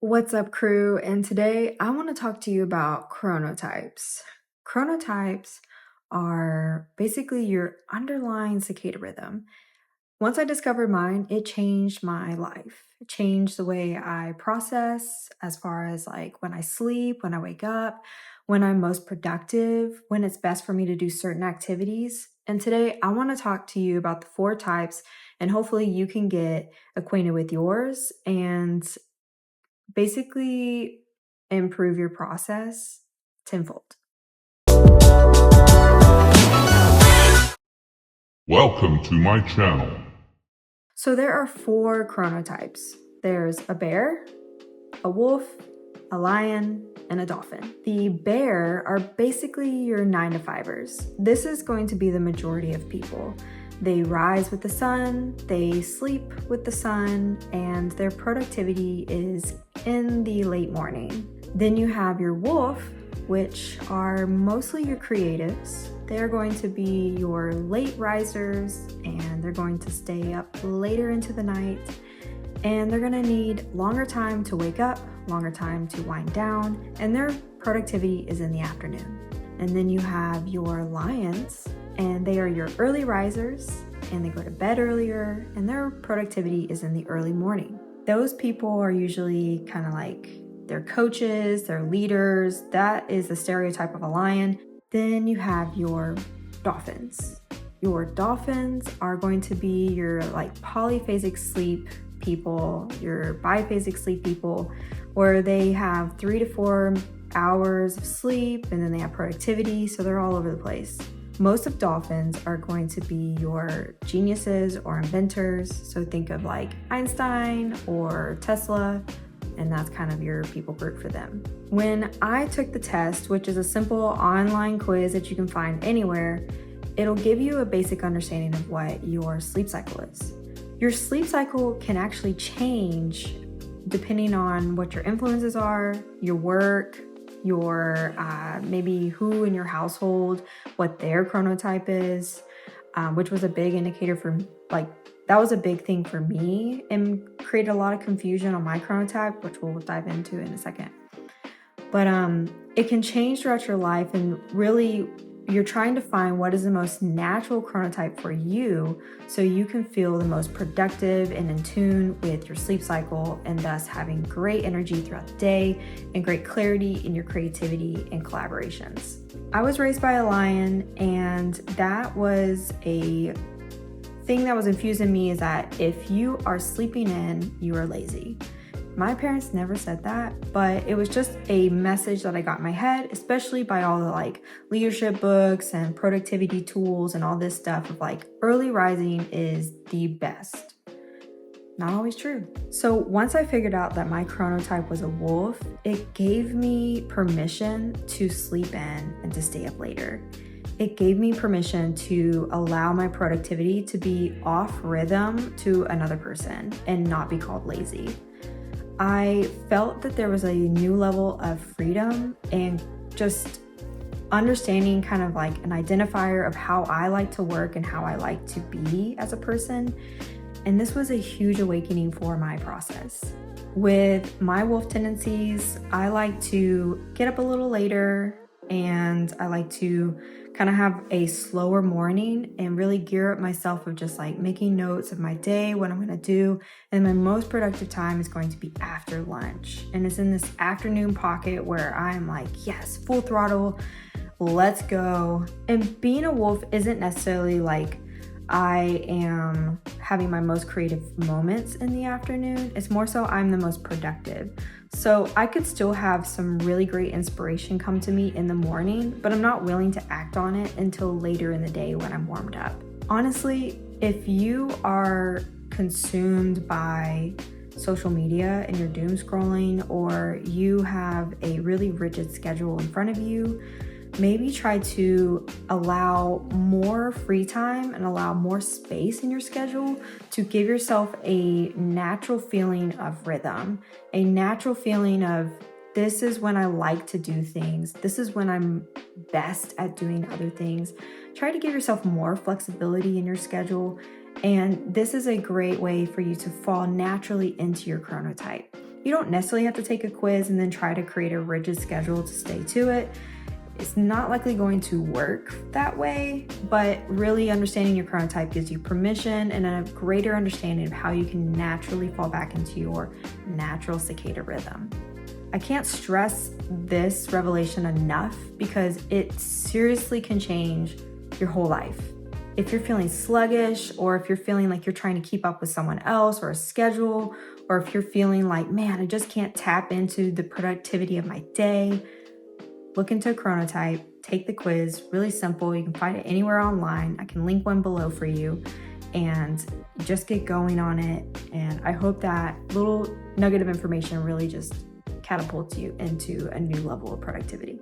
What's up, crew? And today I want to talk to you about chronotypes. Chronotypes are basically your underlying circadian rhythm. Once I discovered mine, it changed my life. It changed the way I process as far as like when I sleep, when I wake up, when I'm most productive, when it's best for me to do certain activities. And today I want to talk to you about the four types, and hopefully you can get acquainted with yours and basically improve your process tenfold. Welcome to my channel. So there are four chronotypes. There's a bear, a wolf, a lion, and a dolphin. The bear are basically your 9 to 5ers. This is going to be the majority of people. They rise with the sun, they sleep with the sun, and their productivity is in the late morning. Then you have your wolf, which are mostly your creatives. They're going to be your late risers, and they're going to stay up later into the night, and they're gonna need longer time to wake up, longer time to wind down, and their productivity is in the afternoon. And then you have your lions, and they are your early risers, and they go to bed earlier, and their productivity is in the early morning. Those people are usually kind of like they're coaches, they're leaders. That is the stereotype of a lion. Then you have your dolphins. Your dolphins are going to be your like polyphasic sleep people, your biphasic sleep people, where they have 3 to 4 hours of sleep and then they have productivity, so they're all over the place. Most of dolphins are going to be your geniuses or inventors, so think of like Einstein or Tesla, and that's kind of your people group for them. When I took the test, which is a simple online quiz that you can find anywhere, it'll give you a basic understanding of what your sleep cycle is. Your sleep cycle can actually change depending on what your influences are, your work, your maybe who in your household, what their chronotype is, which was a big indicator for that was a big thing for me and created a lot of confusion on my chronotype, which we'll dive into in a second. But it can change throughout your life, and really you're trying to find what is the most natural chronotype for you so you can feel the most productive and in tune with your sleep cycle, and thus having great energy throughout the day and great clarity in your creativity and collaborations. I was raised by a lion, and that was a thing that was infused in me, is that if you are sleeping in, you are lazy. My parents never said that, but it was just a message that I got in my head, especially by all the like leadership books and productivity tools and all this stuff of like early rising is the best. Not always true. So once I figured out that my chronotype was a wolf, it gave me permission to sleep in and to stay up later. It gave me permission to allow my productivity to be off rhythm to another person and not be called lazy. I felt that there was a new level of freedom and just understanding kind of like an identifier of how I like to work and how I like to be as a person. And this was a huge awakening for my process. With my wolf tendencies, I like to get up a little later, and I like to kind of have a slower morning and really gear up myself of just like making notes of my day, what I'm going to do. And my most productive time is going to be after lunch. And it's in this afternoon pocket where I'm like, yes, full throttle, let's go. And being a wolf isn't necessarily like I am having my most creative moments in the afternoon. It's more so I'm the most productive. So I could still have some really great inspiration come to me in the morning, but I'm not willing to act on it until later in the day when I'm warmed up. Honestly, if you are consumed by social media and you're doom scrolling, or you have a really rigid schedule in front of you, maybe try to allow more free time and allow more space in your schedule to give yourself a natural feeling of rhythm, a natural feeling of this is when I like to do things. This is when I'm best at doing other things. Try to give yourself more flexibility in your schedule. And this is a great way for you to fall naturally into your chronotype. You don't necessarily have to take a quiz and then try to create a rigid schedule to stay to it. It's not likely going to work that way, but really understanding your chronotype gives you permission and a greater understanding of how you can naturally fall back into your natural circadian rhythm. I can't stress this revelation enough because it seriously can change your whole life. If you're feeling sluggish, or if you're feeling like you're trying to keep up with someone else or a schedule, or if you're feeling like, man, I just can't tap into the productivity of my day, look into a chronotype, take the quiz, really simple. You can find it anywhere online. I can link one below for you, and just get going on it. And I hope that little nugget of information really just catapults you into a new level of productivity.